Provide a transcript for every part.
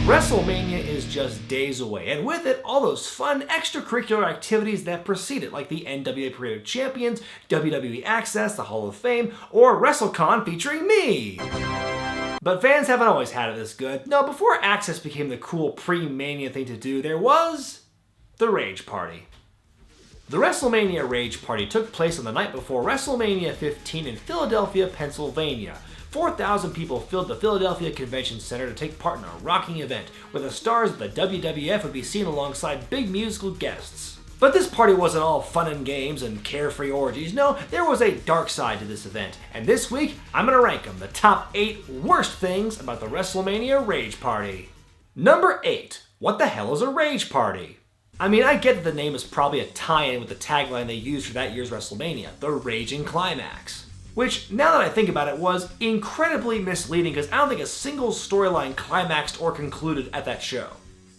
WrestleMania is just days away, and with it, all those fun extracurricular activities that precede it, like the NWA Parade of Champions, WWE Axxess, the Hall of Fame, or WrestleCon featuring me! But fans haven't always had it this good. No, before Axxess became the cool pre-Mania thing to do, there was the Rage Party. The Wrestlemania Rage Party took place on the night before WrestleMania 15 in Philadelphia, Pennsylvania. 4,000 people filled the Philadelphia Convention Center to take part in a rocking event, where the stars of the WWF would be seen alongside big musical guests. But this party wasn't all fun and games and carefree orgies. No, there was a dark side to this event, and this week, I'm gonna rank them the top 8 worst things about the WrestleMania Rage Party. Number 8. What the hell is a Rage Party? I mean, I get that the name is probably a tie-in with the tagline they used for that year's WrestleMania, the Raging Climax. Which, now that I think about it, was incredibly misleading because I don't think a single storyline climaxed or concluded at that show.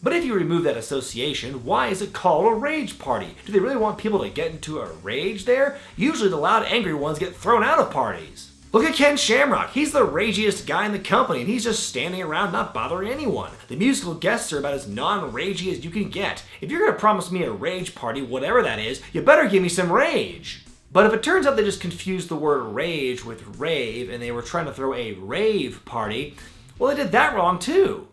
But if you remove that association, why is it called a rage party? Do they really want people to get into a rage there? Usually the loud, angry ones get thrown out of parties. Look at Ken Shamrock. He's the ragiest guy in the company, and he's just standing around not bothering anyone. The musical guests are about as non-ragey as you can get. If you're gonna promise me a rage party, whatever that is, you better give me some rage. But if it turns out they just confused the word rage with rave and they were trying to throw a rave party, well, they did that wrong too.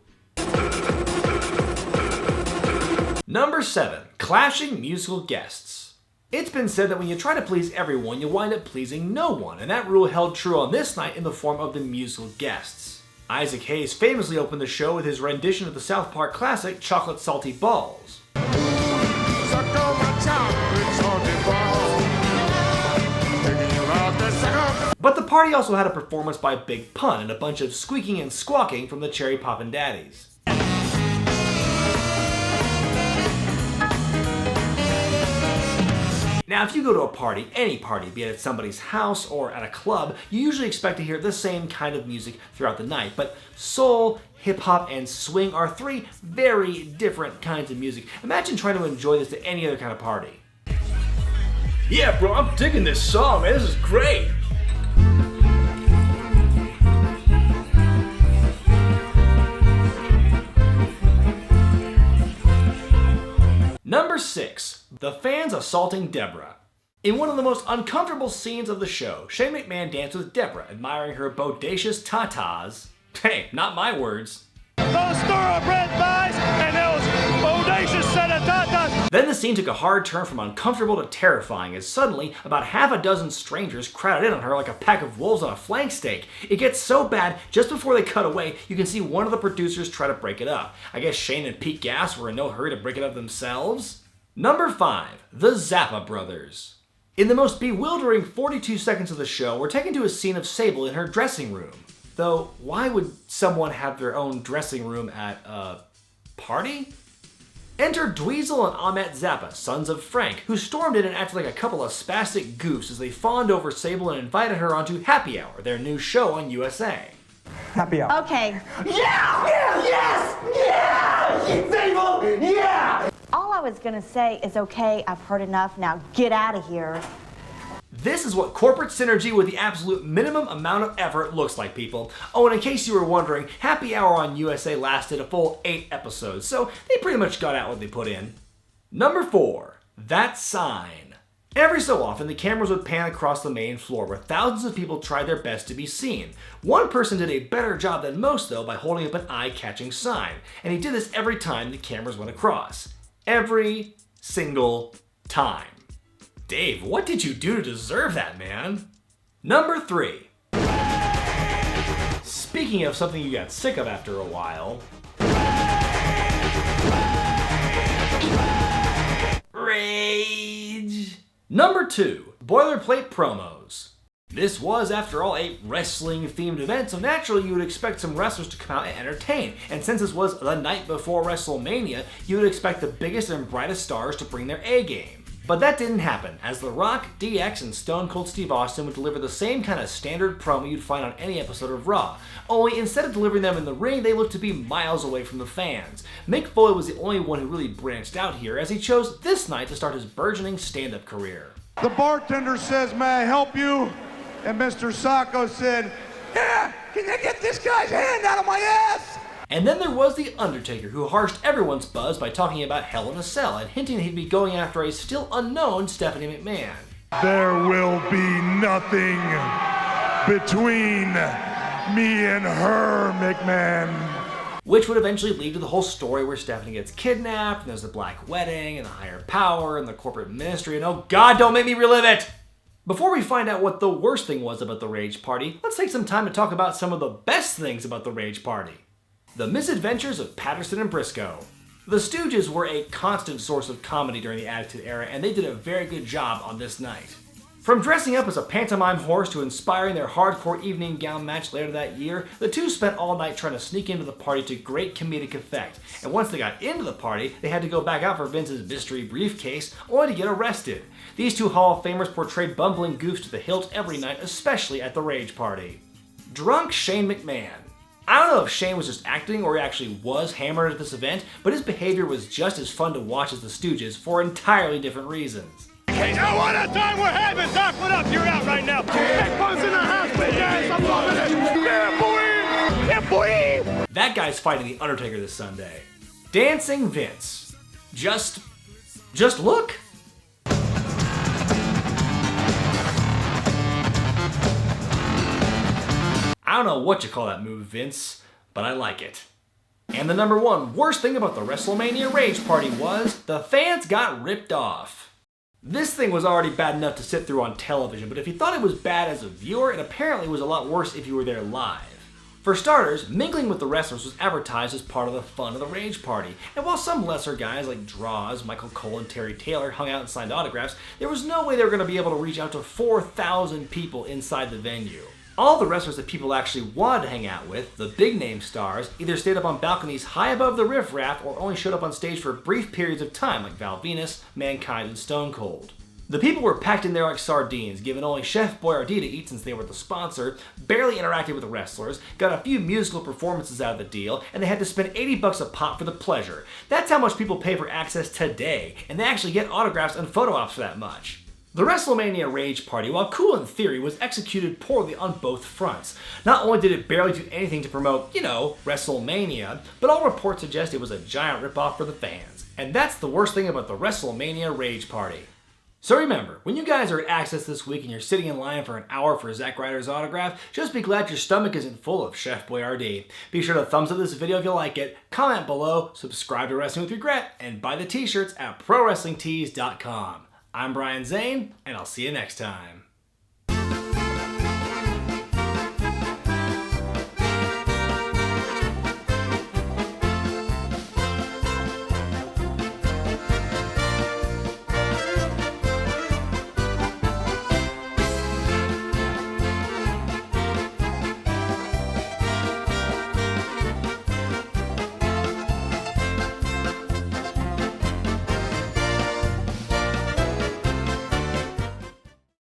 Number 7. Clashing musical guests. It's been said that when you try to please everyone, you wind up pleasing no one, and that rule held true on this night in the form of the musical guests. Isaac Hayes famously opened the show with his rendition of the South Park classic Chocolate Salty Balls. But the party also had a performance by Big Pun and a bunch of squeaking and squawking from the Cherry Poppin' Daddies. Now, if you go to a party, any party, be it at somebody's house or at a club, you usually expect to hear the same kind of music throughout the night. But soul, hip-hop, and swing are 3 very different kinds of music. Imagine trying to enjoy this at any other kind of party. Yeah, bro, I'm digging this song, man. This is great. Number 6. The fans assaulting Deborah. In one of the most uncomfortable scenes of the show, Shane McMahon danced with Deborah, admiring her bodacious tatas. Hey, not my words. Those thoroughbred thighs and those bodacious set of tatas. Then the scene took a hard turn from uncomfortable to terrifying as suddenly about half a dozen strangers crowded in on her like a pack of wolves on a flank steak. It gets so bad, just before they cut away, you can see one of the producers try to break it up. I guess Shane and Pete Gas were in no hurry to break it up themselves. Number 5. The Zappa Brothers. In the most bewildering 42 seconds of the show, we're taken to a scene of Sable in her dressing room. Though, why would someone have their own dressing room at a party? Enter Dweezil and Ahmet Zappa, sons of Frank, who stormed in and acted like a couple of spastic goofs as they fawned over Sable and invited her onto Happy Hour, their new show on USA. Happy Hour. Okay. Yeah! Yeah! Yes! Yeah! Sable! Yeah! All I was gonna say is, okay, I've heard enough, now get out of here. This is what corporate synergy with the absolute minimum amount of effort looks like, people. Oh, and in case you were wondering, Happy Hour on USA lasted a full 8 episodes, so they pretty much got out what they put in. Number 4. That Sign. Every so often, the cameras would pan across the main floor where thousands of people tried their best to be seen. One person did a better job than most, though, by holding up an eye-catching sign, and he did this every time the cameras went across. Every single time. Dave, what did you do to deserve that, man? Number 3. Speaking of something you got sick of after a while. Rage. Number 2. Boilerplate promos. This was, after all, a wrestling-themed event, so naturally you would expect some wrestlers to come out and entertain. And since this was the night before WrestleMania, you would expect the biggest and brightest stars to bring their A-game. But that didn't happen, as The Rock, DX, and Stone Cold Steve Austin would deliver the same kind of standard promo you'd find on any episode of Raw. Only instead of delivering them in the ring, they looked to be miles away from the fans. Mick Foley was the only one who really branched out here, as he chose this night to start his burgeoning stand-up career. The bartender says, "May I help you?" And Mr. Sacco said, "Yeah, can you get this guy's hand out of my ass?" And then there was The Undertaker, who harshed everyone's buzz by talking about Hell in a Cell and hinting he'd be going after a still unknown Stephanie McMahon. There will be nothing between me and her, McMahon. Which would eventually lead to the whole story where Stephanie gets kidnapped, and there's the Black Wedding, and the Higher Power, and the corporate ministry, and oh god, don't make me relive it! Before we find out what the worst thing was about the Rage Party, let's take some time to talk about some of the best things about the Rage Party. The misadventures of Patterson and Briscoe. The Stooges were a constant source of comedy during the Attitude Era, and they did a very good job on this night. From dressing up as a pantomime horse to inspiring their hardcore evening gown match later that year, the two spent all night trying to sneak into the party to great comedic effect, and once they got into the party, they had to go back out for Vince's mystery briefcase, only to get arrested. These two Hall of Famers portrayed bumbling goofs to the hilt every night, especially at the Rage Party. Drunk Shane McMahon. I don't know if Shane was just acting or he actually was hammered at this event, but his behavior was just as fun to watch as the Stooges for entirely different reasons. Now what a time we're having! Doc, what up? You're out right now. Big Buzz in the house, big ass. I'm loving it. Yeah, boy! Yeah, boy! That guy's fighting The Undertaker this Sunday. Dancing Vince. Just look. I don't know what you call that move, Vince, but I like it. And the number one worst thing about the Wrestlemania Rage Party was the fans got ripped off. This thing was already bad enough to sit through on television, but if you thought it was bad as a viewer, it apparently was a lot worse if you were there live. For starters, mingling with the wrestlers was advertised as part of the fun of the Rage Party, and while some lesser guys like Draws, Michael Cole, and Terry Taylor hung out and signed autographs, there was no way they were going to be able to reach out to 4,000 people inside the venue. All the wrestlers that people actually wanted to hang out with, the big name stars, either stayed up on balconies high above the riffraff or only showed up on stage for brief periods of time like Val Venus, Mankind, and Stone Cold. The people were packed in there like sardines, given only Chef Boyardee to eat since they were the sponsor, barely interacted with the wrestlers, got a few musical performances out of the deal, and they had to spend $80 a pop for the pleasure. That's how much people pay for Axxess today, and they actually get autographs and photo ops for that much. The Wrestlemania Rage Party, while cool in theory, was executed poorly on both fronts. Not only did it barely do anything to promote, WrestleMania, but all reports suggest it was a giant ripoff for the fans. And that's the worst thing about the Wrestlemania Rage Party. So remember, when you guys are at Axxess this week and you're sitting in line for an hour for Zack Ryder's autograph, just be glad your stomach isn't full of Chef Boyardee. Be sure to thumbs up this video if you like it, comment below, subscribe to Wrestling with Regret, and buy the t-shirts at ProWrestlingTees.com. I'm Brian Zane, and I'll see you next time.